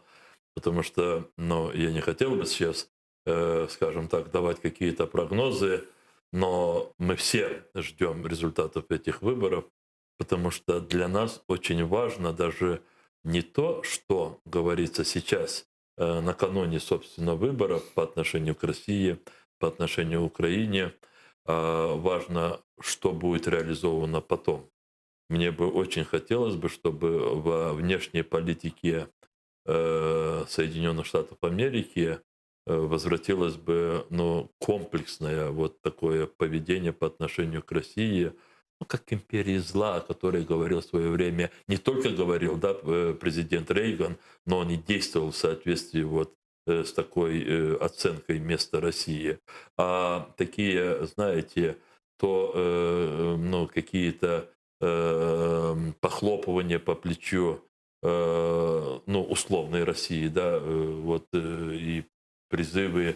Потому что я не хотел бы сейчас, скажем так, давать какие-то прогнозы, но мы все ждем результатов этих выборов. потому что для нас очень важно даже не то, что говорится сейчас, накануне, собственно, выборов по отношению к России, по отношению к Украине, важно, что будет реализовано потом. Мне бы очень хотелось бы, чтобы во внешней политике Соединенных Штатов Америки возвратилось бы, ну, комплексное вот такое поведение по отношению к России, ну, как империи зла, о которой говорил в свое время, не только говорил, да, президент Рейган, но он и действовал в соответствии вот с такой оценкой места России. А такие, знаете, то ну, какие-то похлопывания по плечу, ну, условной России, да, вот, и призывы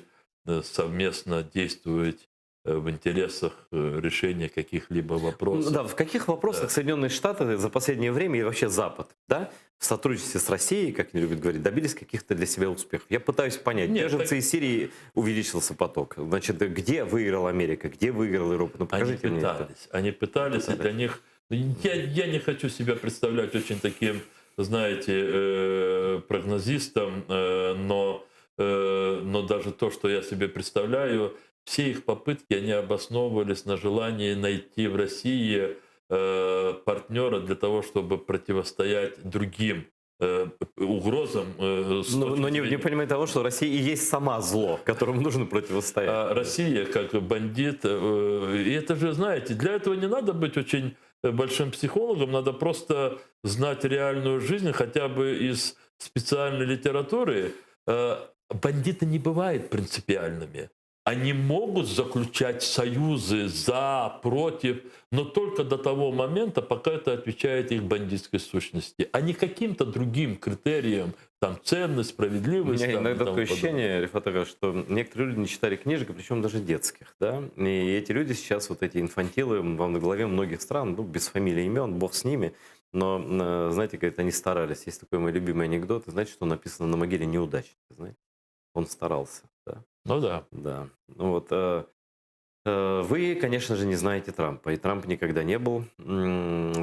совместно действовать в интересах решения каких-либо вопросов. Да, в каких вопросах Соединенные Штаты за последнее время и вообще Запад, да, в сотрудничестве с Россией, как они любят говорить, добились каких-то для себя успехов? Я пытаюсь понять. Нет, Беженцы так- из Сирии увеличился поток. Значит, где выиграла Америка, где выиграла Европа? Ну, покажите мне это. Они пытались, и для них... Я не хочу себя представлять очень таким, знаете, прогнозистом, но даже то, что я себе представляю, все их попытки, они обосновывались на желании найти в России партнера для того, чтобы противостоять другим угрозам. С Но точки не зрения- понимая того, что Россия и есть сама зло, которому нужно противостоять. А Россия как бандит. И это же, знаете, для этого не надо быть очень большим психологом, надо просто знать реальную жизнь, хотя бы из специальной литературы. Бандиты не бывают принципиальными. Они могут заключать союзы за, против, но только до того момента, пока это отвечает их бандитской сущности, а не каким-то другим критериям, там, ценность, У справедливость. меня там, и иногда тому такое подобное. ощущение, Рифат Агаш, что некоторые люди не читали книжек, причем даже детских, да, и эти люди сейчас, вот эти инфантилы, вам на голове многих стран, ну, без фамилий и имен, бог с ними, но, знаете, говорит, они старались. Есть такой мой любимый анекдот, и знаете, что написано на могиле неудачника, знаете? Он старался, да. Ну да. Да. Ну вот, вы, конечно же, не знаете Трампа, и Трамп никогда не был.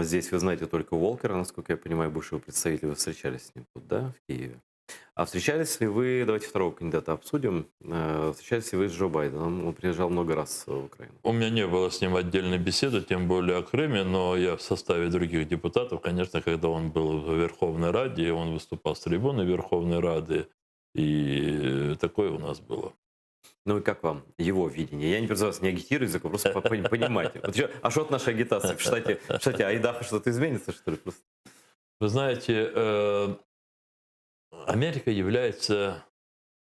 Здесь вы знаете только Уолкера, насколько я понимаю, бывшего представителя, вы встречались с ним тут, да, в Киеве. А встречались ли вы, давайте второго кандидата обсудим, встречались ли вы с Джо Байденом? Он приезжал много раз в Украину. У меня не было с ним отдельной беседы, тем более о Крыме, но я в составе других депутатов, конечно, когда он был в Верховной Раде, он выступал с трибуны Верховной Рады, и такое у нас было. Ну и как вам его видение? Я не призываю вас не агитировать, только просто понимать. А что от нашей агитации в штате Айдахо что-то изменится, что ли? Просто? Вы знаете, Америка является...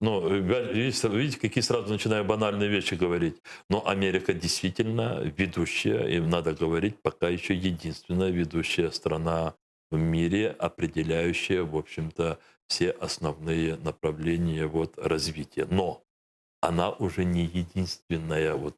Ну, видите, какие сразу начинаю банальные вещи говорить. Но Америка действительно ведущая, и надо говорить, пока еще единственная ведущая страна в мире, определяющая, в общем-то, все основные направления вот, развития. Но она уже не единственная вот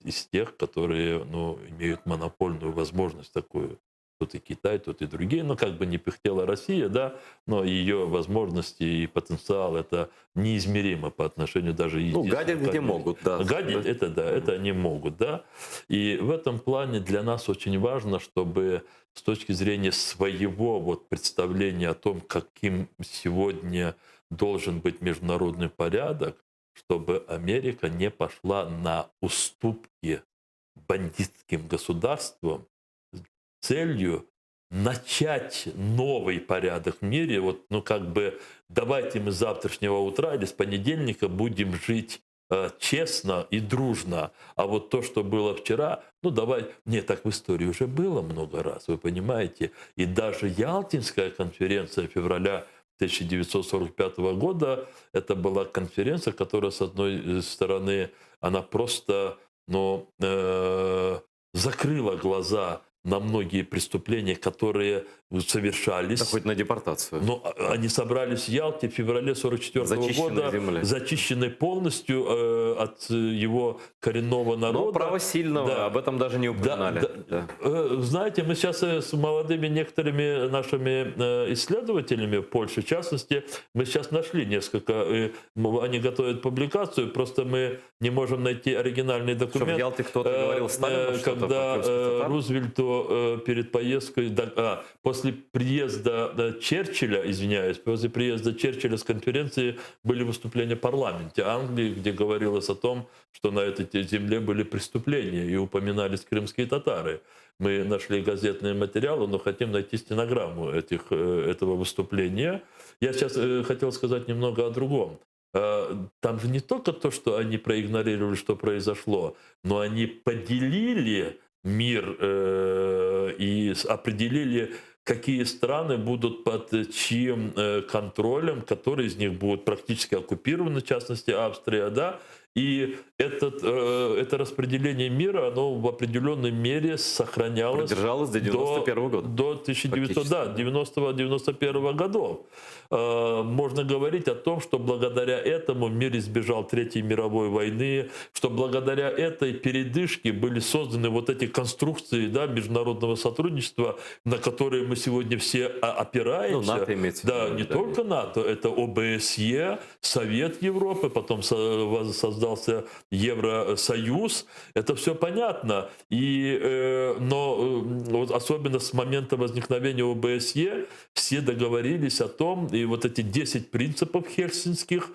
из тех, которые, ну, имеют монопольную возможность такую. Тут и Китай, тут и другие, но как бы не пыхтела Россия, да, но ее возможности и потенциал это неизмеримо по отношению даже Ну, единственному. гадят где могут, да. Гадить это да, это они могут, да. И в этом плане для нас очень важно, чтобы с точки зрения своего вот представления о том, каким сегодня должен быть международный порядок, чтобы Америка не пошла на уступки бандитским государствам с целью начать новый порядок в мире. Вот, ну, как бы, давайте мы с завтрашнего утра или с понедельника будем жить честно и дружно. А вот то, что было вчера, ну, давай... Нет, так в истории уже было много раз, вы понимаете. И даже Ялтинская конференция февраля 1945 года, это была конференция, которая, с одной стороны, она просто, ну, закрыла глаза на многие преступления, которые совершались. Да хоть на депортацию. Но они собрались в Ялте в феврале 1944 года, земля. зачищенной полностью от его коренного народа. Но право сильного, Да. об этом даже не упоминали. Да. Да. Знаете, мы сейчас с молодыми некоторыми нашими исследователями в Польше, в частности, мы сейчас нашли несколько, они готовят публикацию, просто мы не можем найти оригинальный Что в документ. Ялте кто-то говорил Сталину что-то Когда про крымских татар? Рузвельту что перед поездкой, после приезда Черчилля, извиняюсь, после приезда Черчилля с конференции были выступления в парламенте Англии, где говорилось о том, что на этой земле были преступления, и упоминались крымские татары. Мы нашли газетные материалы, но хотим найти стенограмму этого выступления. Я сейчас хотел сказать немного о другом. Там же не только то, что они проигнорировали, что произошло, но они поделили мир и определили, какие страны будут под чьим контролем, которые из них будут практически оккупированы, в частности Австрия, да. И это распределение мира, оно в определенной мере сохранялось Продержалось до 91 года. До 1990-91 годов. Можно говорить о том, что благодаря этому мир избежал Третьей мировой войны, что благодаря этой передышке были созданы вот эти конструкции, да, международного сотрудничества, на которые мы сегодня все опираемся. Ну, НАТО имеется в виду, да, не только НАТО, это ОБСЕ, Совет Европы, потом создался Евросоюз. Это все понятно. Но вот особенно с момента возникновения ОБСЕ все договорились о том, и вот эти 10 принципов хельсинских,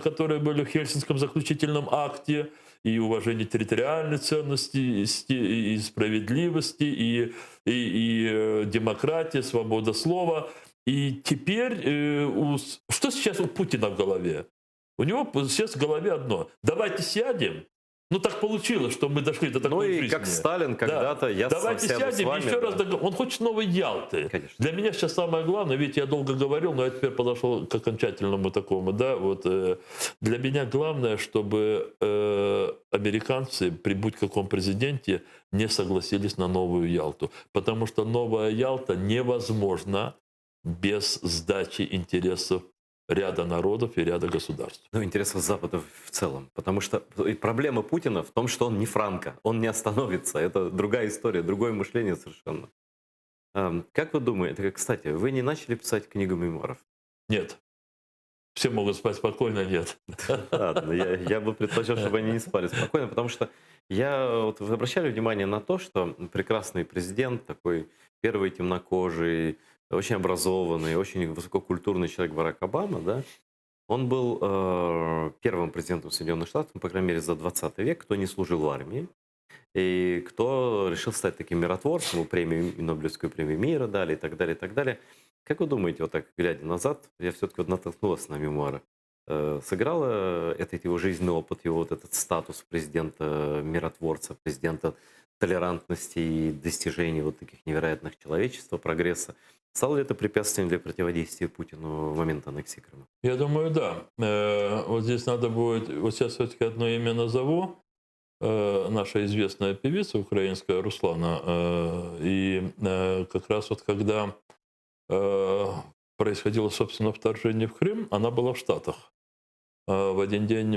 которые были в Хельсинском заключительном акте, и уважение территориальной ценности, и справедливости, и демократия, свобода слова. И теперь, что сейчас у Путина в голове? У него сейчас в голове одно: давайте сядем. Ну, так получилось, что мы дошли до такой жизни. Ну и как Сталин когда-то, я давайте сяду сядем с вами, и еще раз договоримся. Он хочет новой Ялты. Конечно. Для меня сейчас самое главное, ведь я долго говорил, но я теперь подошел к окончательному такому, да, вот для меня главное, чтобы американцы при будь каком президенте не согласились на новую Ялту. Потому что новая Ялта невозможна без сдачи интересов ряда народов и ряда государств. Ну, интересов Запада в целом. Потому что и проблема Путина в том, что он не Франко, он не остановится. Это другая история, другое мышление совершенно. Как вы думаете, кстати, вы не начали писать книгу мемуаров? Нет. Все могут спать спокойно, нет. Ладно, я бы предпочел, чтобы они не спали спокойно, потому что вот вы обращали внимание на то, что прекрасный президент, такой первый темнокожий, очень образованный, очень высококультурный человек Барак Обама, да, он был первым президентом Соединенных Штатов, по крайней мере, за 20 век, кто не служил в армии, и кто решил стать таким миротворцем, ему Нобелевскую премию мира дали и так далее, и так далее. Как вы думаете, вот так, глядя назад, я все-таки вот натолкнулся на мемуары, сыграло этот его жизненный опыт, его вот этот статус президента-миротворца, президента толерантности и достижений вот таких невероятных человечества, прогресса, стало ли это препятствием для противодействия Путину в момент аннексии Крыма? Я думаю, да. Вот здесь надо будет, вот сейчас все-таки одно имя назову, наша известная певица украинская Руслана, и как раз вот когда происходило, собственно, вторжение в Крым, она была в Штатах. В один день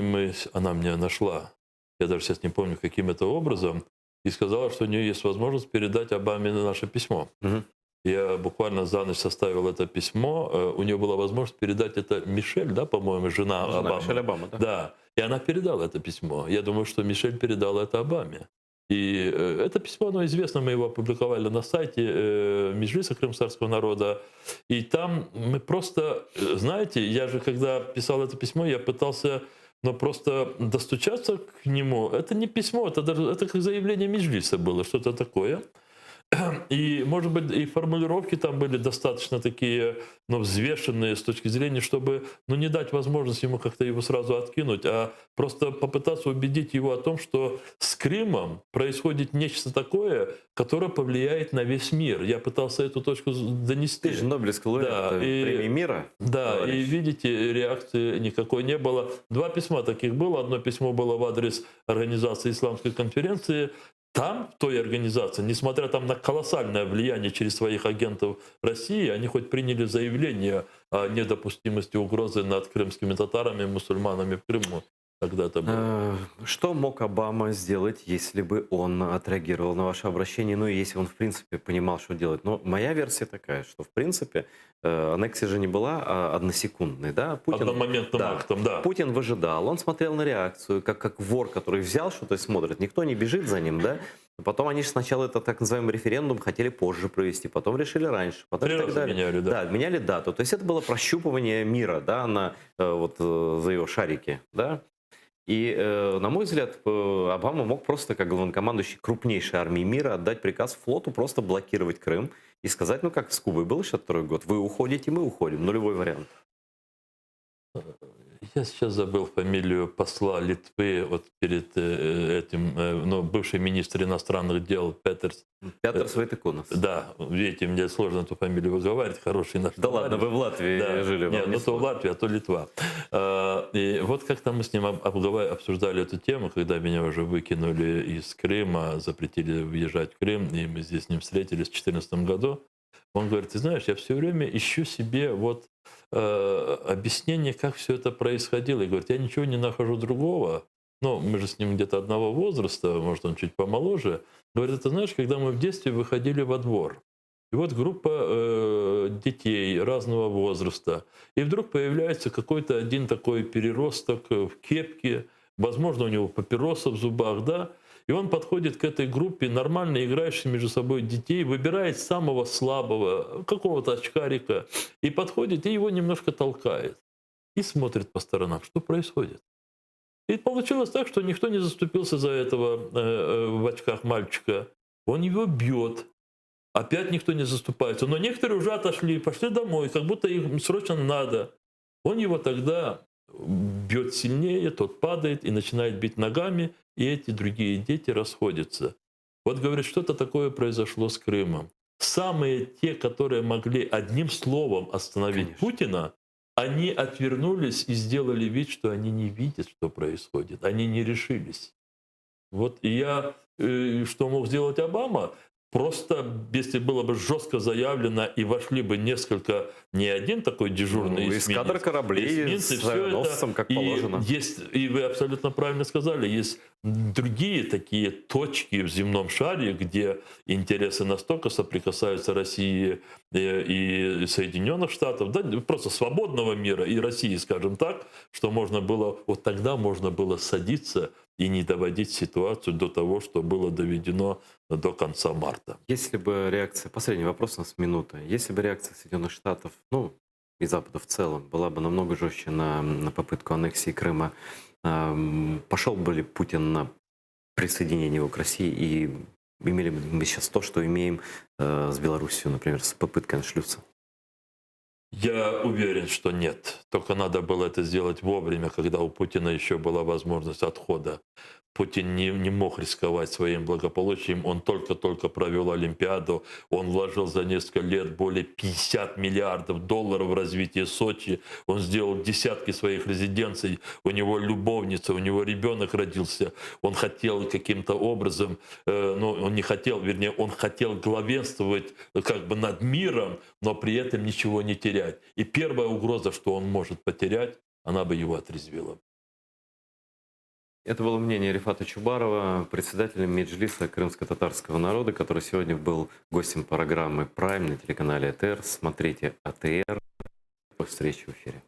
она меня нашла, я даже сейчас не помню, каким это образом, и сказала, что у нее есть возможность передать Обаме наше письмо. Угу. Я буквально за ночь составил это письмо. У нее была возможность передать это Мишель, да, по-моему, жена Обамы. Мишель Обама, да. Да, и она передала это письмо. Я думаю, что Мишель передала это Обаме. И это письмо, оно известно, мы его опубликовали на сайте Меджлиса крымского народа. И там мы просто, знаете, я же когда писал это письмо, я пытался просто достучаться к нему. Это не письмо, это как заявление Меджлиса было, что-то такое. И, может быть, и формулировки там были достаточно такие, взвешенные с точки зрения, чтобы не дать возможность ему как-то его сразу откинуть, а просто попытаться убедить его о том, что с Крымом происходит нечто такое, которое повлияет на весь мир. Я пытался эту точку донести. Ты же Нобелевский лауреат премии мира. Да, товарищ. и видите, реакции никакой не было. 2 письма таких было. Одно письмо было в адрес Организации Исламской конференции. Там, в той организации, несмотря там на колоссальное влияние через своих агентов России, они хоть приняли заявление о недопустимости угрозы над крымскими татарами и мусульманами в Крыму. когда-то было. Что мог Обама сделать, если бы он отреагировал на ваше обращение, ну и если он, в принципе, понимал, что делать? Но моя версия такая, что, в принципе, аннексия же не была односекундной, да? Одномоментным да, актом, да. Путин выжидал, он смотрел на реакцию, как вор, который взял что-то и смотрит. Никто не бежит за ним, да? Потом они же сначала этот так называемый референдум хотели позже провести, потом решили раньше, потом 3 и так раза далее. меняли, да. Да, меняли дату. То есть это было прощупывание мира, да, за его шарики, да? И, на мой взгляд, Обама мог просто, как главнокомандующий крупнейшей армии мира, отдать приказ флоту просто блокировать Крым и сказать, ну как с Кубой был 62 год, вы уходите, мы уходим, нулевой вариант. Я сейчас забыл фамилию посла Литвы вот перед этим, ну, бывший министр иностранных дел Петерс. Петр Светикунас. Да, видите, мне сложно эту фамилию выговаривать, хороший наш Да ладно, товарищ. вы в Латвии Да. жили. Нет, ну то Латвия, а то Литва. И вот как-то мы с ним обсуждали эту тему, когда меня уже выкинули из Крыма, запретили въезжать в Крым, и мы здесь с ним встретились в 2014 году. Он говорит, ты знаешь, я все время ищу себе вот объяснение, как все это происходило. И говорит, я ничего не нахожу другого. Ну, мы же с ним где-то одного возраста, может, он чуть помоложе. Говорит, ты знаешь, когда мы в детстве выходили во двор, и вот группа детей разного возраста, и вдруг появляется какой-то один такой переросток в кепке, возможно, у него папироса в зубах, да, и он подходит к этой группе нормально играющих между собой детей, выбирает самого слабого, какого-то очкарика, и подходит, и его немножко толкает. И смотрит по сторонам, что происходит. И получилось так, что никто не заступился за этого в очках мальчика. Он его бьет. Опять никто не заступается. Но некоторые уже отошли, пошли домой, как будто им срочно надо. Он его тогда бьет сильнее, тот падает и начинает бить ногами, и эти другие дети расходятся. Вот, говорит, что-то такое произошло с Крымом. Самые те, которые могли одним словом остановить Конечно. Путина, они отвернулись и сделали вид, что они не видят, что происходит. Они не решились. Вот и что мог сделать Обама? Просто, если было бы жестко заявлено и вошли бы несколько, не один такой дежурный эскадра кораблей с авианосцем, как положено. И вы абсолютно правильно сказали, есть другие такие точки в земном шаре, где интересы настолько соприкасаются России и Соединенных Штатов, да, просто свободного мира и России, скажем так, что можно было, вот тогда можно было садиться и не доводить ситуацию до того, что было доведено до конца марта. Если бы реакция, последний вопрос у нас минута, если бы реакция Соединенных Штатов, ну и Запада в целом, была бы намного жестче на попытку аннексии Крыма, пошел бы ли Путин на присоединение его к России и имели бы мы сейчас то, что имеем с Белоруссией, например, с попыткой аншлюса? Я уверен, что нет. Только надо было это сделать вовремя, когда у Путина еще была возможность отхода. Путин не мог рисковать своим благополучием. Он только-только провел Олимпиаду. Он вложил за несколько лет более 50 миллиардов долларов в развитие Сочи. Он сделал десятки своих резиденций. У него любовница, у него ребенок родился. Он хотел каким-то образом, он не хотел, вернее, он хотел главенствовать как бы над миром, но при этом ничего не терять. И первая угроза, что он может потерять, она бы его отрезвила. Это было мнение Рифата Чубарова, председателя Меджлиса крымско-татарского народа, который сегодня был гостем программы «Прайм» на телеканале АТР. Смотрите АТР. До встречи в эфире.